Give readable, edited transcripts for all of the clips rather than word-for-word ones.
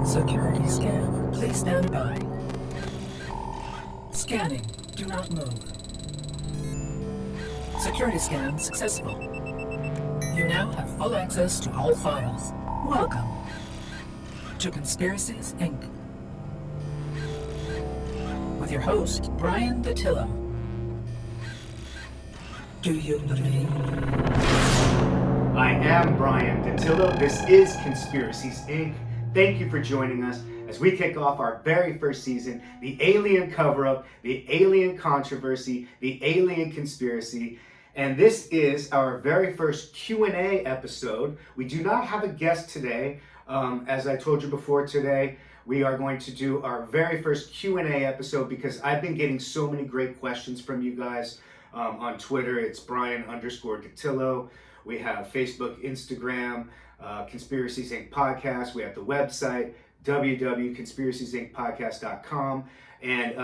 Security scan. Please stand by. Scanning. Do not move. Security scan successful. You now have full access to all files. Welcome to Conspiracies Inc. With your host, Bryan Dattilo. Do you believe? I am Bryan Dattilo. This is Conspiracies Inc. Thank you for joining us as we kick off our very first season, the alien cover-up, the alien controversy, the alien conspiracy. And this is our very first Q&A episode. We do not have a guest today. As I told you before today, we are going to do our very first Q&A episode because I've been getting so many great questions from you guys on Twitter. It's Bryan_Dattilo. We have Facebook, Instagram, Conspiracies Inc. podcast. We have the website, www.conspiraciesinc.podcast.com. And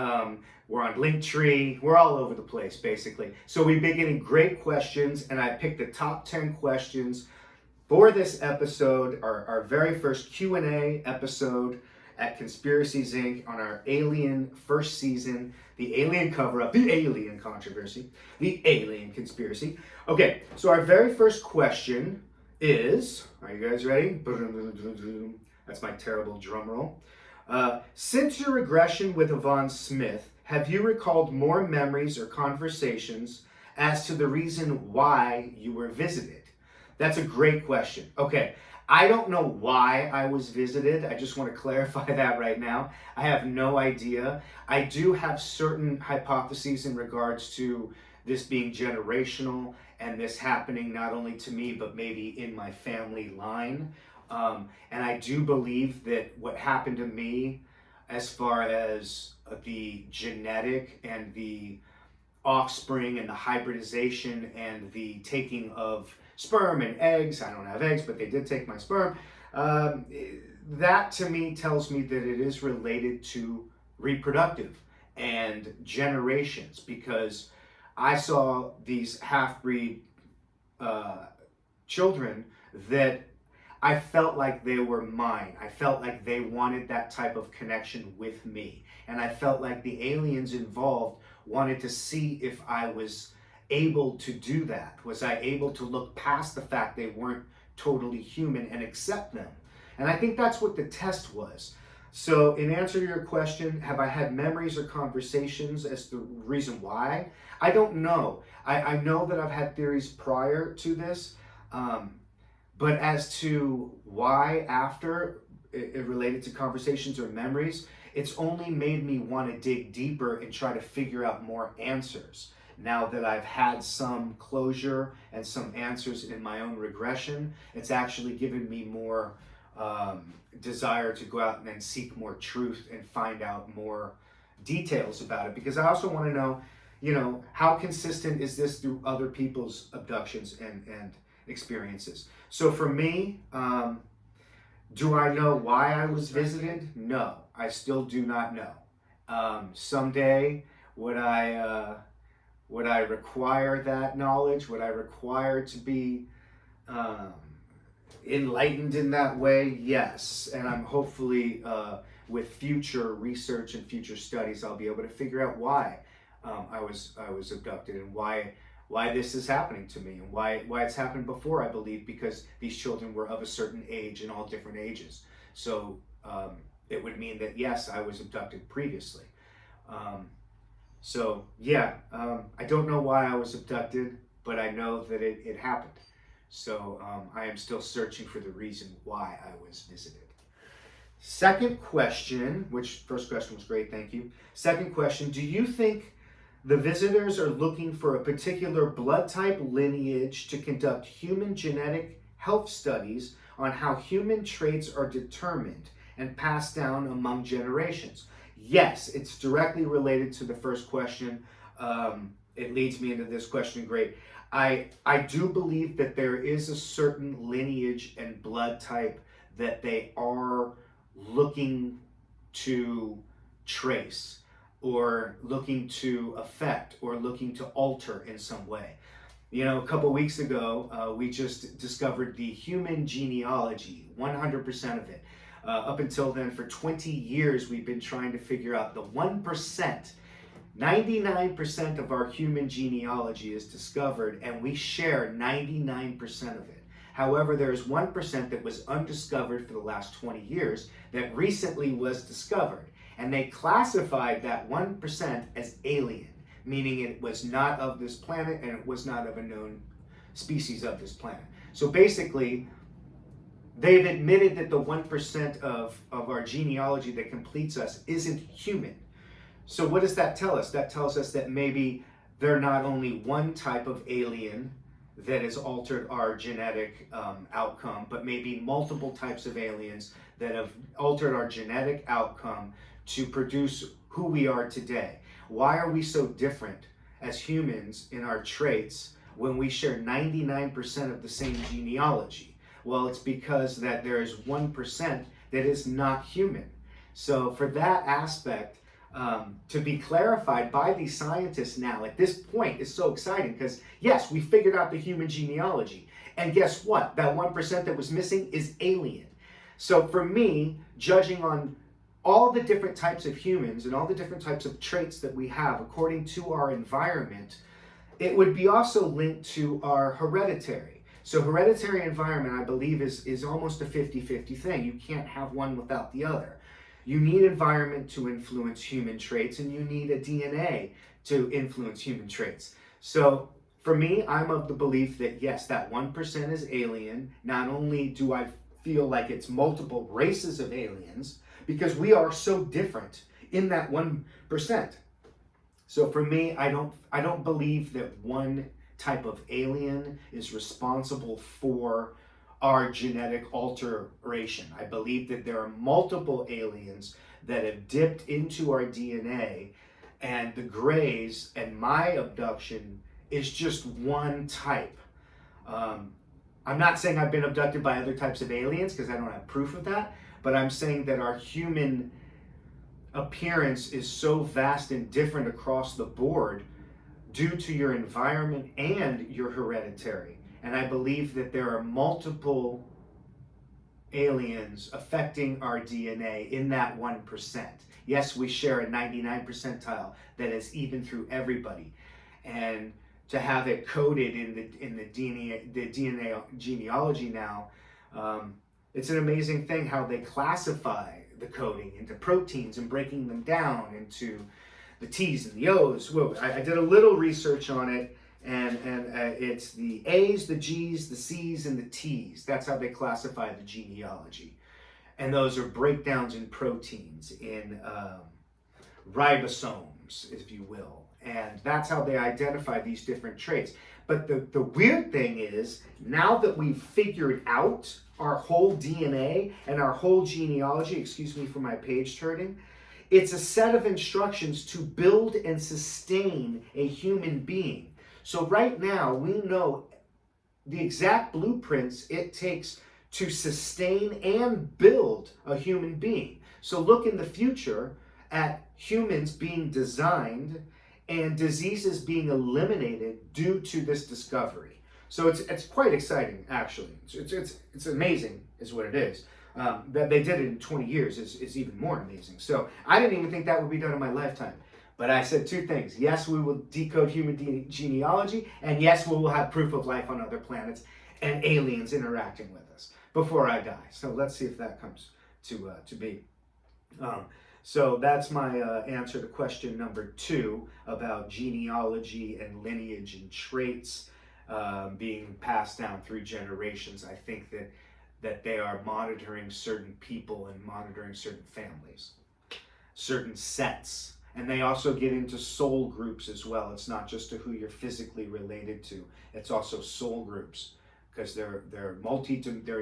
we're on Linktree. We're all over the place, basically. So we've been getting great questions, and I picked the top 10 questions for this episode, our very first Q&A episode at Conspiracies Inc. on our Alien first season, the Alien cover-up, the Alien controversy, the Alien conspiracy. Okay, so our very first question is, are you guys ready? That's my terrible drum roll. Since your regression with Yvonne Smith, have you recalled more memories or conversations as to the reason why you were visited? That's a great question. Okay, I don't know why I was visited. I just want to clarify that right now. I have no idea. I do have certain hypotheses in regards to this being generational and this happening not only to me, but maybe in my family line. And I do believe that what happened to me as far as the genetic and the offspring and the hybridization and the taking of sperm and eggs, I don't have eggs, but they did take my sperm, that to me tells me that it is related to reproductive and generations, because I saw these half-breed children that I felt like they were mine. I felt like they wanted that type of connection with me. And I felt like the aliens involved wanted to see if I was able to do that. Was I able to look past the fact they weren't totally human and accept them? And I think that's what the test was. So in answer to your question, have I had memories or conversations as the reason why? I don't know. I know that I've had theories prior to this, but as to why after it related to conversations or memories, it's only made me want to dig deeper and try to figure out more answers. Now that I've had some closure and some answers in my own regression, it's actually given me more desire to go out and then seek more truth and find out more details about it. Because I also want to know, how consistent is this through other people's abductions and experiences? So for me, do I know why I was visited? No, I still do not know. Someday, would I require that knowledge? Would I require to be enlightened in that way? Yes. And I'm hopefully with future research and future studies, I'll be able to figure out why I was abducted and why this is happening to me and why it's happened before, I believe, because these children were of a certain age and all different ages. So it would mean that, yes, I was abducted previously. I don't know why I was abducted, but I know that it happened. So I am still searching for the reason why I was visited. Second question, which first question was great, thank you. Second question, do you think the visitors are looking for a particular blood type lineage to conduct human genetic health studies on how human traits are determined and passed down among generations? Yes, it's directly related to the first question. It leads me into this question. Great. I do believe that there is a certain lineage and blood type that they are looking to trace or looking to affect or looking to alter in some way. A couple weeks ago, we just discovered the human genealogy, 100% of it. Up until then, for 20 years, we've been trying to figure out the 1%. 99% of our human genealogy is discovered, and we share 99% of it. However, there is 1% that was undiscovered for the last 20 years that recently was discovered. And they classified that 1% as alien, meaning it was not of this planet and it was not of a known species of this planet. So basically, they've admitted that the 1% of our genealogy that completes us isn't human. So what does that tell us? That tells us that maybe they're not only one type of alien that has altered our genetic outcome, but maybe multiple types of aliens that have altered our genetic outcome to produce who we are today. Why are we so different as humans in our traits when we share 99% of the same genealogy? Well, it's because that there is 1% that is not human. So for that aspect, to be clarified by these scientists now at this point is so exciting because yes, we figured out the human genealogy. And guess what? That 1% that was missing is alien. So for me, judging on all the different types of humans and all the different types of traits that we have according to our environment, it would be also linked to our hereditary. So hereditary environment, I believe, is almost a 50-50 thing. You can't have one without the other. You need environment to influence human traits, and you need a DNA to influence human traits. So for me, I'm of the belief that yes, that 1% is alien. Not only do I feel like it's multiple races of aliens, because we are so different in that 1%. So for me, I don't believe that one type of alien is responsible for our genetic alteration. I believe that there are multiple aliens that have dipped into our DNA, and the Greys and my abduction is just one type. I'm not saying I've been abducted by other types of aliens because I don't have proof of that, but I'm saying that our human appearance is so vast and different across the board due to your environment and your hereditary. And I believe that there are multiple aliens affecting our DNA in that 1%. Yes, we share a 99 percentile that is even through everybody. And to have it coded in the DNA genealogy now, it's an amazing thing how they classify the coding into proteins and breaking them down into the T's and the O's. Whoa, I did a little research on it. And it's the A's, the G's, the C's, and the T's. That's how they classify the genealogy. And those are breakdowns in proteins, in ribosomes, if you will. And that's how they identify these different traits. But the weird thing is, now that we've figured out our whole DNA and our whole genealogy, excuse me for my page turning, it's a set of instructions to build and sustain a human being. So right now, we know the exact blueprints it takes to sustain and build a human being. So look in the future at humans being designed and diseases being eliminated due to this discovery. So it's quite exciting, actually. It's amazing is what it is. That they did it in 20 years is even more amazing. So I didn't even think that would be done in my lifetime. But I said two things. Yes, we will decode human genealogy, and yes, we will have proof of life on other planets and aliens interacting with us before I die. So let's see if that comes to be. So that's my answer to question number 2 about genealogy and lineage and traits being passed down through generations. I think that they are monitoring certain people and monitoring certain families, certain sets. And they also get into soul groups as well. It's not just to who you're physically related to. It's also soul groups because they're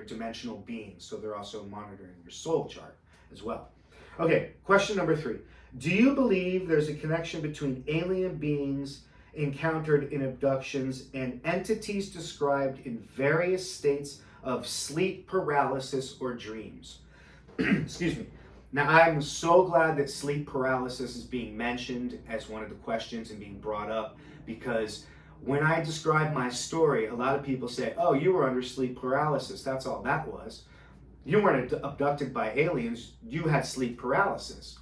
dimensional beings. So they're also monitoring your soul chart as well. Okay, question number 3. Do you believe there's a connection between alien beings encountered in abductions and entities described in various states of sleep paralysis or dreams? Excuse me. Now, I'm so glad that sleep paralysis is being mentioned as one of the questions and being brought up, because when I describe my story, a lot of people say, oh, you were under sleep paralysis. That's all that was. you weren't abducted by aliens, you had sleep paralysis.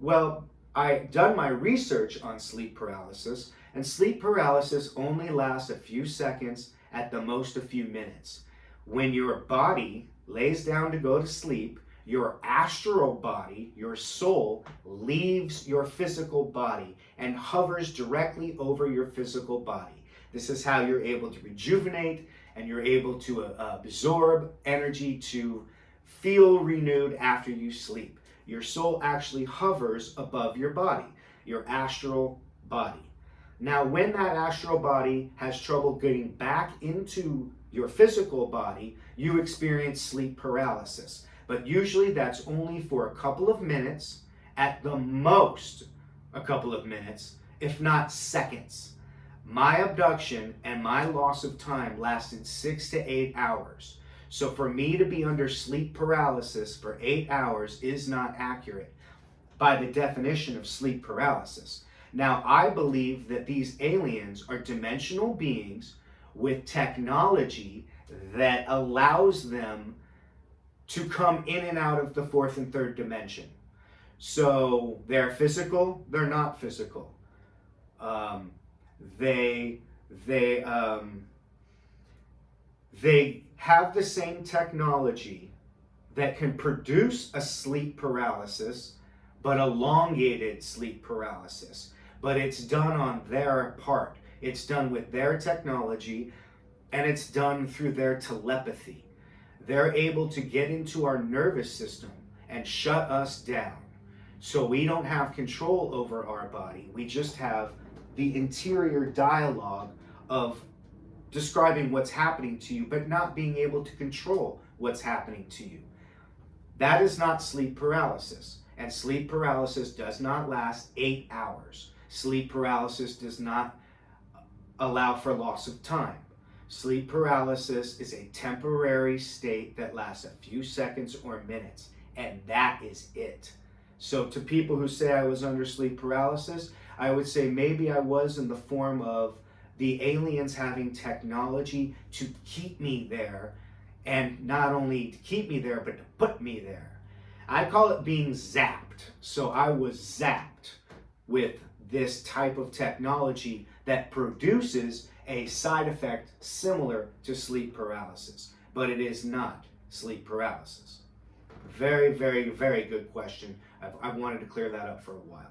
Well, I done my research on sleep paralysis, and sleep paralysis only lasts a few seconds, at the most a few minutes. When your body lays down to go to sleep, your astral body, your soul, leaves your physical body and hovers directly over your physical body. This is how you're able to rejuvenate, and you're able to absorb energy to feel renewed after you sleep. Your soul actually hovers above your body, your astral body. Now, when that astral body has trouble getting back into your physical body, you experience sleep paralysis. But usually that's only for a couple of minutes, at the most a couple of minutes, if not seconds. My abduction and my loss of time lasted 6 to 8 hours. So for me to be under sleep paralysis for 8 hours is not accurate by the definition of sleep paralysis. Now, I believe that these aliens are dimensional beings with technology that allows them to come in and out of the fourth and third dimension. So they're physical, they're not physical. They have the same technology that can produce a sleep paralysis, but elongated sleep paralysis. But it's done on their part. It's done with their technology, and it's done through their telepathy. They're able to get into our nervous system and shut us down. So we don't have control over our body. We just have the interior dialogue of describing what's happening to you, but not being able to control what's happening to you. That is not sleep paralysis. And sleep paralysis does not last 8 hours. Sleep paralysis does not allow for loss of time. Sleep paralysis is a temporary state that lasts a few seconds or minutes, and that is it. So to people who say I was under sleep paralysis, I would say maybe I was in the form of the aliens having technology to keep me there, and not only to keep me there, but to put me there. I call it being zapped. So I was zapped with this type of technology that produces a side effect similar to sleep paralysis, but it is not sleep paralysis. Very, very, very good question. I wanted to clear that up for a while.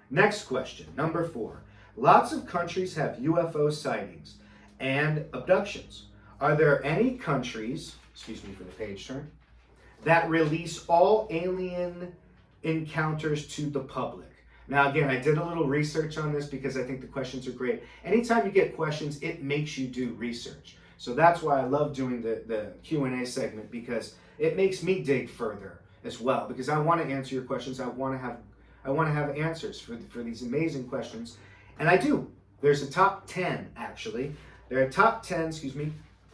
Next question, number 4. Lots of countries have UFO sightings and abductions. Are there any countries, excuse me for the page turn, that release all alien encounters to the public? Now, again, I did a little research on this because I think the questions are great. Anytime you get questions, it makes you do research. So that's why I love doing the Q&A segment, because it makes me dig further as well, because I want to answer your questions. I want to have answers for these amazing questions. And I do. There's a top 10, actually. There are top 10, excuse me,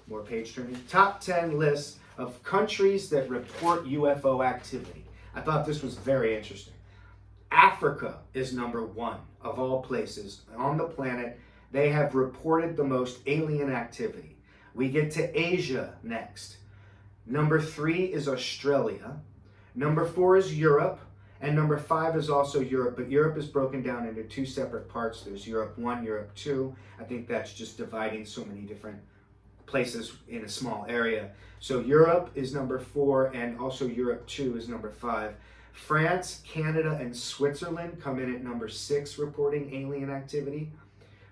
more page turning, top 10 lists of countries that report UFO activity. I thought this was very interesting. Africa is number 1 of all places on the planet. They have reported the most alien activity. We get to Asia next. Number 3 is Australia. Number 4 is Europe. And number 5 is also Europe, but Europe is broken down into 2 separate parts. There's Europe 1, Europe 2. I think that's just dividing so many different places in a small area. So Europe is number 4, and also Europe 2 is number 5. France, Canada, and Switzerland come in at number 6, reporting alien activity.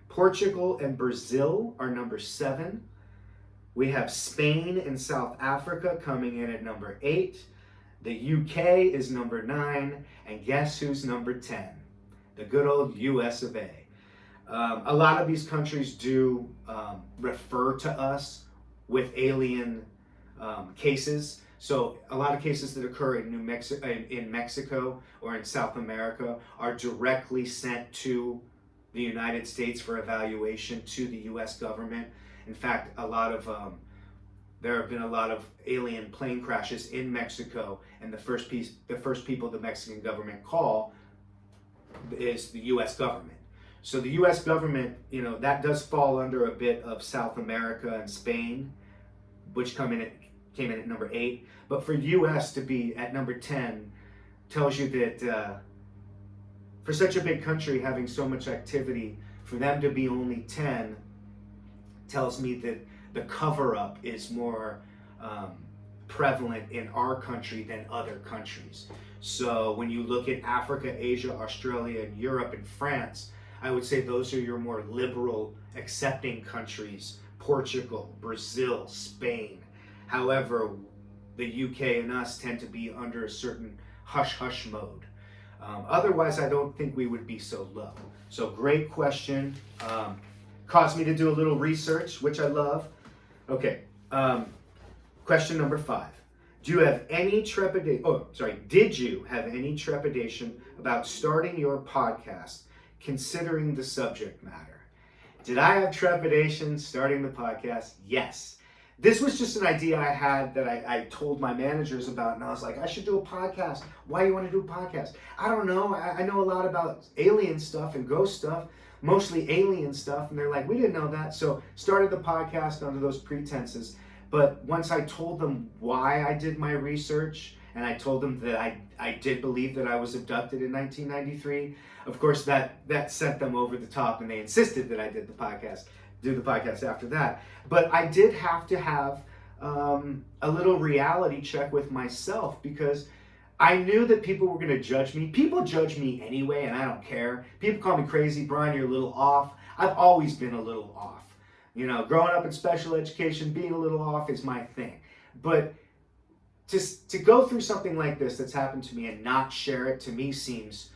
Portugal and Brazil are number 7. We have Spain and South Africa coming in at number 8. The UK is number 9, and guess who's number 10? The good old US of A. A lot of these countries do refer to us with alien cases. So a lot of cases that occur in Mexico or in South America are directly sent to the United States for evaluation to the US government. In fact, there have been a lot of alien plane crashes in Mexico, and the first people the Mexican government call is the US government. So the US government, that does fall under a bit of South America and Spain, which come in at came in at number 8. But for US to be at number 10 tells you that for such a big country having so much activity, for them to be only 10 tells me that the cover-up is more prevalent in our country than other countries. So when you look at Africa, Asia, Australia, and Europe, and France, I would say those are your more liberal, accepting countries. Portugal, Brazil, Spain. However, the UK and us tend to be under a certain hush-hush mode. Otherwise, I don't think we would be so low. So great question. Caused me to do a little research, which I love. Okay, question number 5. Did you have any trepidation about starting your podcast, considering the subject matter? Did I have trepidation starting the podcast? Yes. This was just an idea I had that I told my managers about, and I was like, I should do a podcast. Why do you want to do a podcast? I don't know. I know a lot about alien stuff and ghost stuff, mostly alien stuff, and they're like, we didn't know that. So started the podcast under those pretenses. But once I told them why I did my research, and I told them that I did believe that I was abducted in 1993, of course that sent them over the top, and they insisted that I do the podcast after that. But I did have to have a little reality check with myself, because I knew that people were going to judge me. People judge me anyway, and I don't care. People call me crazy. Bryan, you're a little off. I've always been a little off. You know, growing up in special education, being a little off is my thing. But to go through something like this that's happened to me and not share it, to me seems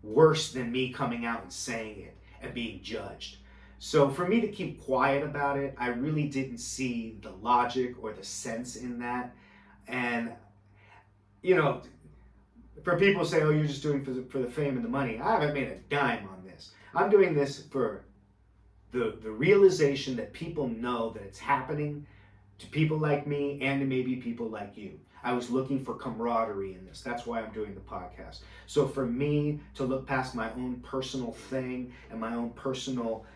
worse than me coming out and saying it and being judged. So for me to keep quiet about it, I really didn't see the logic or the sense in that. And, you know, for people to say, oh, you're just doing it for the fame and the money, I haven't made a dime on this. I'm doing this for the realization that people know that it's happening to people like me and to maybe people like you. I was looking for camaraderie in this. That's why I'm doing the podcast. So for me to look past my own personal thing and my own personal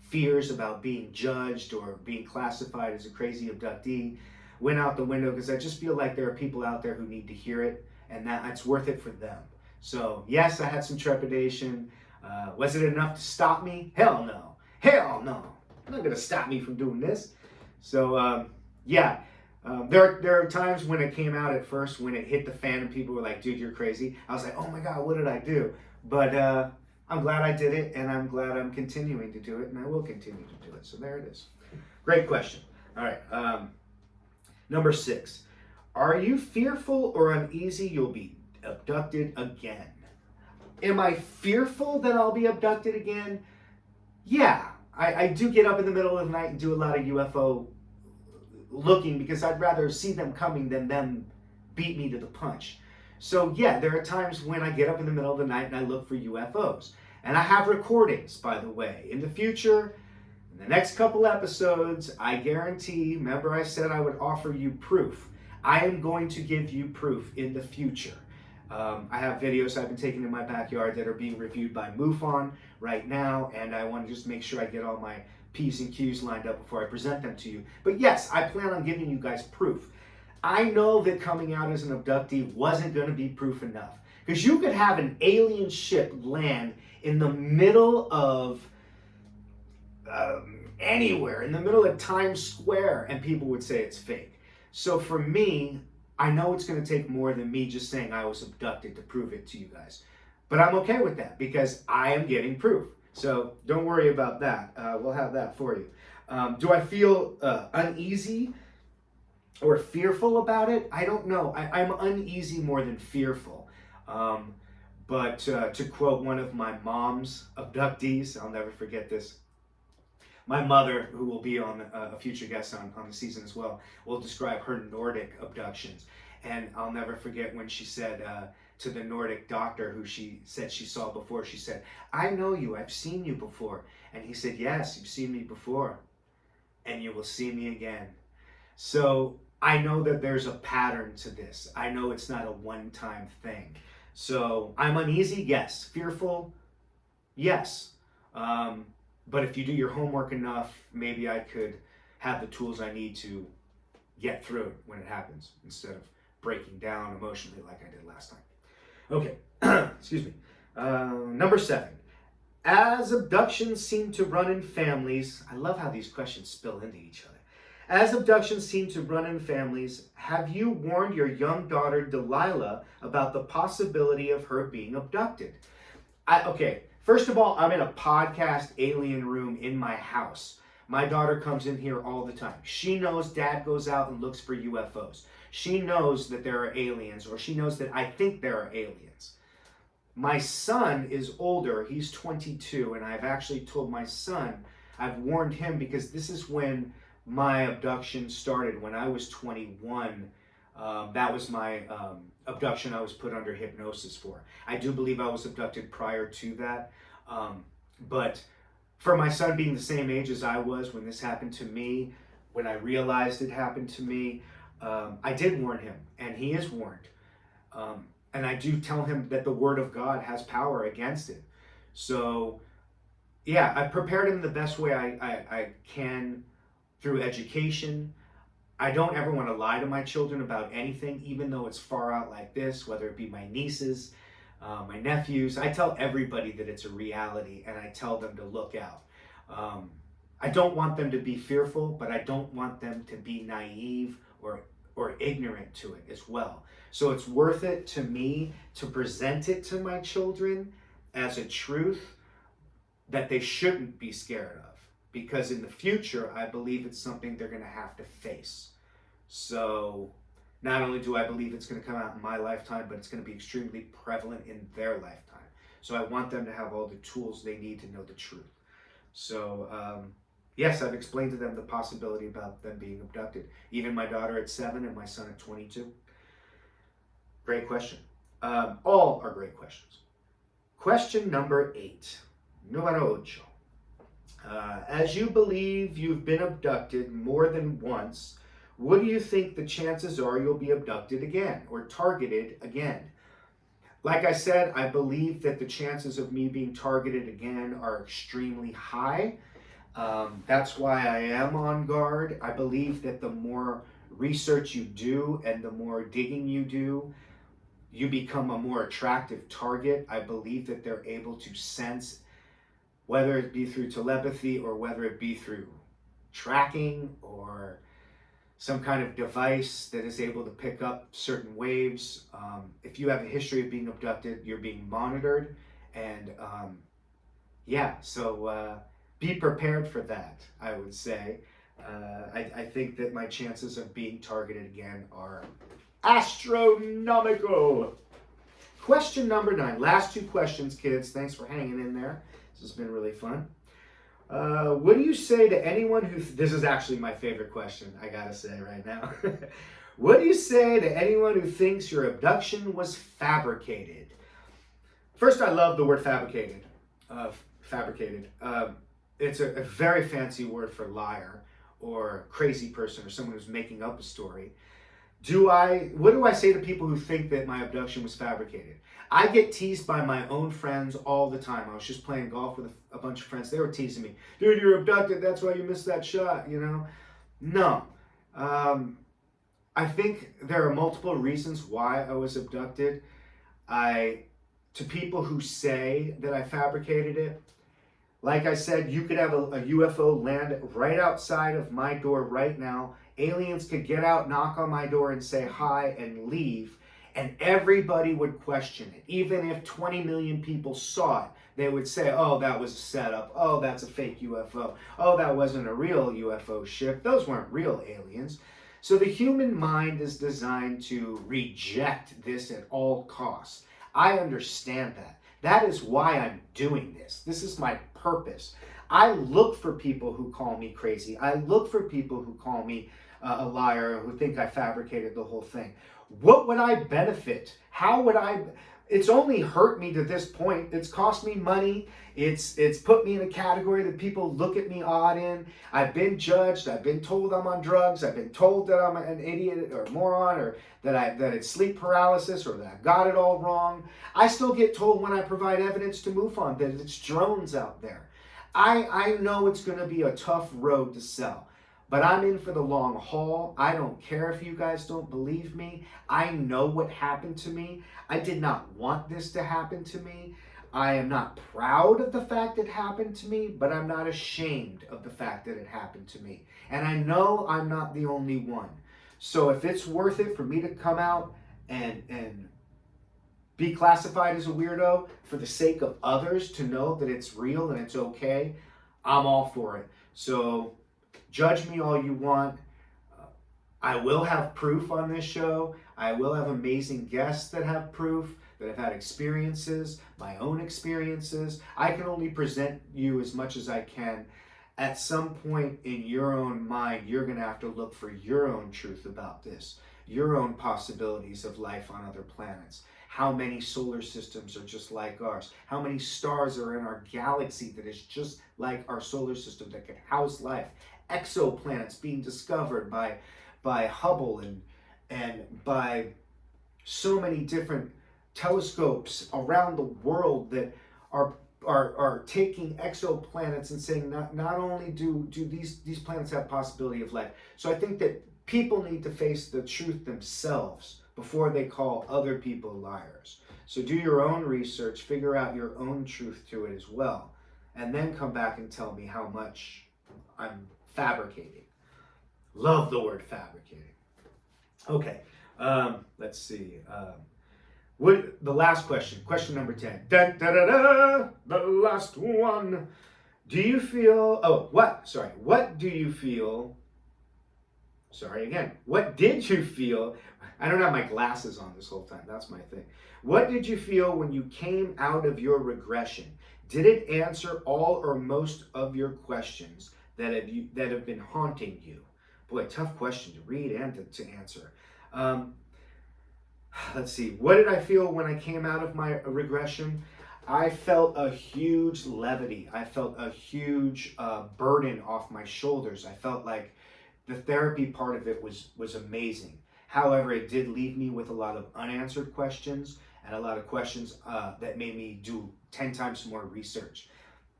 fears about being judged or being classified as a crazy abductee went out the window, because I just feel like there are people out there who need to hear it, and that's worth it for them. So yes, I had some trepidation. Was it enough to stop me? Hell no. Hell no. Not going to stop me from doing this. So there are times when it came out at first, when it hit the fan and people were like, dude, you're crazy. I was like, oh my God, what did I do? But I'm glad I did it, and I'm glad I'm continuing to do it, and I will continue to do it. So there it is. Great question. All right. Number 6. Are you fearful or uneasy you'll be abducted again? Am I fearful that I'll be abducted again? Yeah. I do get up in the middle of the night and do a lot of UFO looking, because I'd rather see them coming than them beat me to the punch. So yeah, there are times when I get up in the middle of the night and I look for UFOs. And I have recordings, by the way. In the future, in the next couple episodes, I guarantee, remember I said I would offer you proof. I am going to give you proof in the future. I have videos I've been taking in my backyard that are being reviewed by MUFON right now, and I want to just make sure I get all my P's and Q's lined up before I present them to you. But yes, I plan on giving you guys proof. I know that coming out as an abductee wasn't going to be proof enough, because you could have an alien ship land in the middle of anywhere, in the middle of Times Square, and people would say it's fake. So for me, I know it's going to take more than me just saying I was abducted to prove it to you guys. But I'm okay with that, because I am getting proof. So don't worry about that. We'll have that for you. Do I feel uneasy or fearful about it? I don't know. I'm uneasy more than fearful. But to quote one of my mom's abductees, I'll never forget this. My mother, who will be on a future guest on the season as well, will describe her Nordic abductions. And I'll never forget when she said to the Nordic doctor who she said she saw before, she said, I know you, I've seen you before. And he said, yes, you've seen me before, and you will see me again. So I know that there's a pattern to this. I know it's not a one-time thing. So I'm uneasy, yes. Fearful, yes. But if you do your homework enough, maybe I could have the tools I need to get through it when it happens instead of breaking down emotionally like I did last time. Okay, excuse me. Number 7. As abductions seem to run in families, I love how these questions spill into each other. As abductions seem to run in families, have you warned your young daughter Delilah about the possibility of her being abducted? Okay, first of all, I'm in a podcast alien room in my house. My daughter comes in here all the time. She knows Dad goes out and looks for UFOs. She knows that there are aliens, or she knows that I think there are aliens. My son is older. He's 22, and I've actually told my son, I've warned him, because this is when my abduction started. When I was 21, that was my abduction I was put under hypnosis for. I do believe I was abducted prior to that, but for my son being the same age as I was when this happened to me, when I realized it happened to me, I did warn him, and he is warned. And I do tell him that the Word of God has power against it. So, yeah, I've prepared him the best way I can through education. I don't ever want to lie to my children about anything, even though it's far out like this, whether it be my nieces, my nephews. I tell everybody that it's a reality, and I tell them to look out. I don't want them to be fearful, but I don't want them to be naive or ignorant to it as well. So it's worth it to me to present it to my children as a truth that they shouldn't be scared of, because in the future, I believe it's something they're going to have to face. So not only do I believe it's going to come out in my lifetime, but it's going to be extremely prevalent in their lifetime. So I want them to have all the tools they need to know the truth. So yes, I've explained to them the possibility about them being abducted. Even my daughter at 7 and my son at 22. Great question. All are great questions. Question number 8. Número 8. As you believe you've been abducted more than once, what do you think the chances are you'll be abducted again or targeted again? Like I said, I believe that the chances of me being targeted again are extremely high. That's why I am on guard. I believe that the more research you do and the more digging you do, you become a more attractive target. I believe that they're able to sense, whether it be through telepathy or whether it be through tracking or some kind of device that is able to pick up certain waves. If you have a history of being abducted, you're being monitored. And so be prepared for that, I would say. I think that my chances of being targeted again are astronomical. Question number 9. Last 2 questions, kids. Thanks for hanging in there. This has been really fun. What do you say to anyone who... This is actually my favorite question, I gotta say right now. What do you say to anyone who thinks your abduction was fabricated? First, I love the word fabricated. Fabricated. It's a very fancy word for liar or crazy person or someone who's making up a story. What do I say to people who think that my abduction was fabricated? I get teased by my own friends all the time. I was just playing golf with a bunch of friends. They were teasing me. Dude, you're abducted. That's why you missed that shot, you know? No. I think there are multiple reasons why I was abducted. To people who say that I fabricated it, like I said, you could have a UFO land right outside of my door right now. Aliens could get out, knock on my door and say hi and leave, and everybody would question it. Even if 20 million people saw it, they would say, oh, that was a setup. Oh, that's a fake UFO. Oh, that wasn't a real UFO ship. Those weren't real aliens. So the human mind is designed to reject this at all costs. I understand that. That is why I'm doing this. This is my purpose. I look for people who call me crazy. I look for people who call me a liar, who think I fabricated the whole thing. What would I benefit? How would I... It's only hurt me to this point. It's cost me money. It's put me in a category that people look at me odd in. I've been judged. I've been told I'm on drugs. I've been told that I'm an idiot or a moron, or that it's sleep paralysis, or that I got it all wrong. I still get told when I provide evidence to MUFON that it's drones out there. I know it's going to be a tough road to sell. But I'm in for the long haul. I don't care if you guys don't believe me. I know what happened to me. I did not want this to happen to me. I am not proud of the fact it happened to me, but I'm not ashamed of the fact that it happened to me. And I know I'm not the only one. So if it's worth it for me to come out and be classified as a weirdo for the sake of others to know that it's real and it's okay, I'm all for it. So judge me all you want. I will have proof on this show. I will have amazing guests that have proof, that have had experiences, my own experiences. I can only present you as much as I can. At some point in your own mind, you're going to have to look for your own truth about this, your own possibilities of life on other planets. How many solar systems are just like ours? How many stars are in our galaxy that is just like our solar system that could house life? Exoplanets being discovered by Hubble and by so many different telescopes around the world that are taking exoplanets and saying not only do these planets have possibility of life. So I think that people need to face the truth themselves before they call other people liars. So do your own research, figure out your own truth to it as well, and then come back and tell me how much I'm fabricating. Love the word fabricating. Okay, let's see. The last question number 10. The last one. Do you feel, what do you feel, what did you feel, I don't have my glasses on this whole time, that's my thing. What did you feel when you came out of your regression? Did it answer all or most of your questions that have been haunting you? Boy, tough question to read and to answer. Let's see. What did I feel when I came out of my regression? I felt a huge levity. I felt a huge burden off my shoulders. I felt like the therapy part of it was amazing. However, it did leave me with a lot of unanswered questions and a lot of questions that made me do 10 times more research.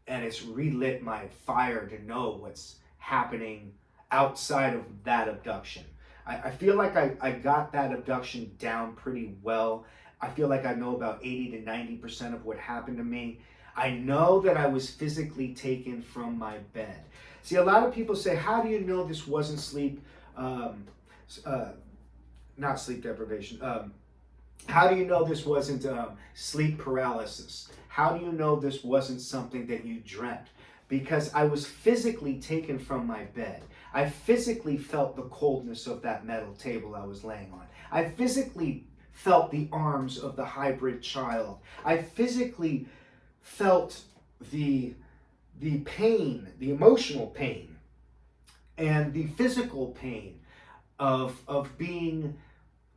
And it's relit my fire to know what's happening outside of that abduction. I feel like I got that abduction down pretty well. I feel like I know about 80 to 90% of what happened to me. I know that I was physically taken from my bed. See, a lot of people say, how do you know this wasn't not sleep deprivation? How do you know this wasn't sleep paralysis? How do you know this wasn't something that you dreamt? Because I was physically taken from my bed. I physically felt the coldness of that metal table I was laying on. I physically felt the arms of the hybrid child. I physically felt the pain, the emotional pain, and the physical pain of being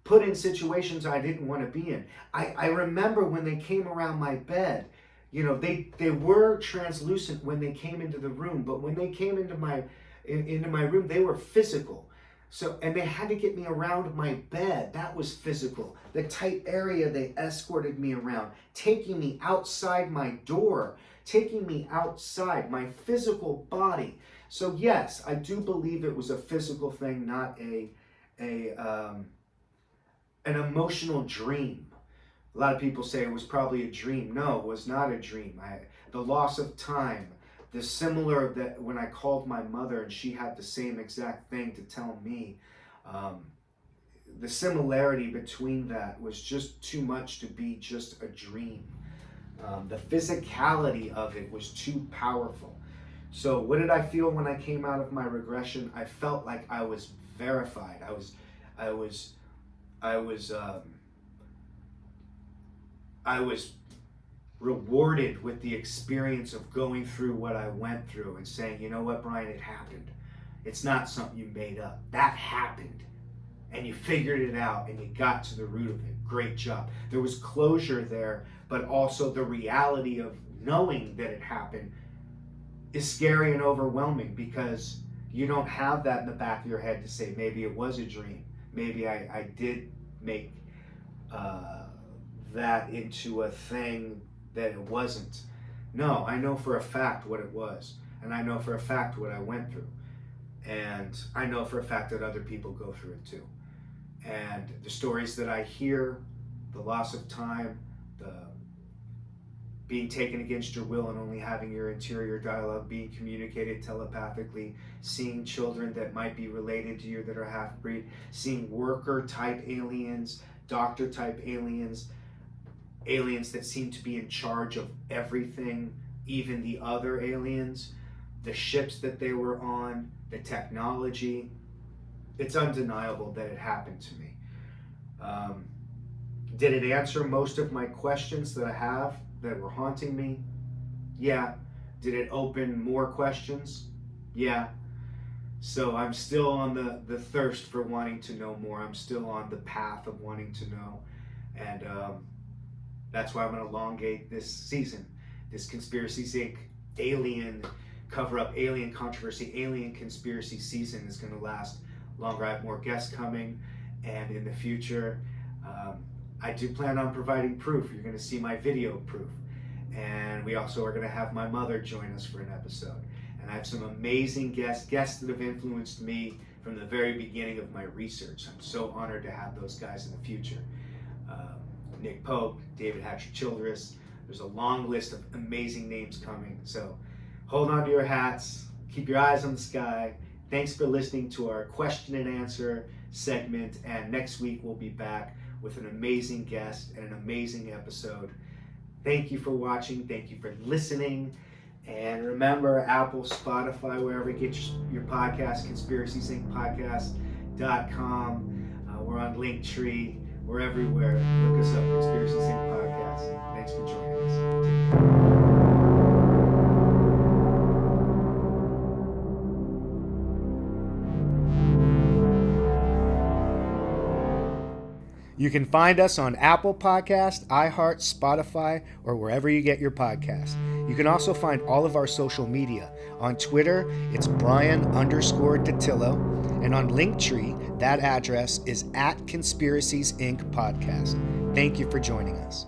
put in situations I didn't want to be in. I remember when they came around my bed, you know, they were translucent when they came into the room, but when they came into my room, they were physical. So, and they had to get me around my bed. That was physical. The tight area they escorted me around, taking me outside my door, taking me outside my physical body. So yes, I do believe it was a physical thing, not an emotional dream. A lot of people say it was probably a dream. No, it was not a dream. The loss of time, the similar that when I called my mother and she had the same exact thing to tell me, the similarity between that was just too much to be just a dream. The physicality of it was too powerful. So what did I feel when I came out of my regression? I felt like I was verified. I was rewarded with the experience of going through what I went through and saying, you know what, Bryan, it happened. It's not something you made up. That happened. And you figured it out and you got to the root of it. Great job. There was closure there, but also the reality of knowing that it happened is scary and overwhelming because you don't have that in the back of your head to say, maybe it was a dream. Maybe I did make that into a thing that it wasn't. No, I know for a fact what it was. And I know for a fact what I went through. And I know for a fact that other people go through it too. And the stories that I hear, the loss of time, the being taken against your will and only having your interior dialogue being communicated telepathically, seeing children that might be related to you that are half-breed, seeing worker-type aliens, doctor-type aliens, aliens that seem to be in charge of everything, even the other aliens, the ships that they were on, the technology. It's undeniable that it happened to me. Did it answer most of my questions that I have that were haunting me? Yeah. Did it open more questions? Yeah. So I'm still on the thirst for wanting to know more. I'm still on the path of wanting to know. And that's why I'm going to elongate this season. This Conspiracies Inc. alien cover-up, alien controversy, alien conspiracy season is going to last longer. I have more guests coming. And in the future, I do plan on providing proof. You're going to see my video proof. And we also are going to have my mother join us for an episode. And I have some amazing guests that have influenced me from the very beginning of my research. I'm so honored to have those guys in the future. Nick Pope, David Hatcher-Childress. There's a long list of amazing names coming. So hold on to your hats. Keep your eyes on the sky. Thanks for listening to our question and answer segment. And next week we'll be back with an amazing guest and an amazing episode. Thank you for watching. Thank you for listening. And remember, Apple, Spotify, wherever you get your podcast, conspiracysincpodcast.com. We're on Linktree. We're everywhere. Look us up, Conspiracies Inc. Podcast. Thanks for joining us. You can find us on Apple Podcast, iHeart, Spotify, or wherever you get your podcasts. You can also find all of our social media. On Twitter, it's Bryan_Dattilo. And on Linktree, that address is @Conspiracies Inc. Podcast. Thank you for joining us.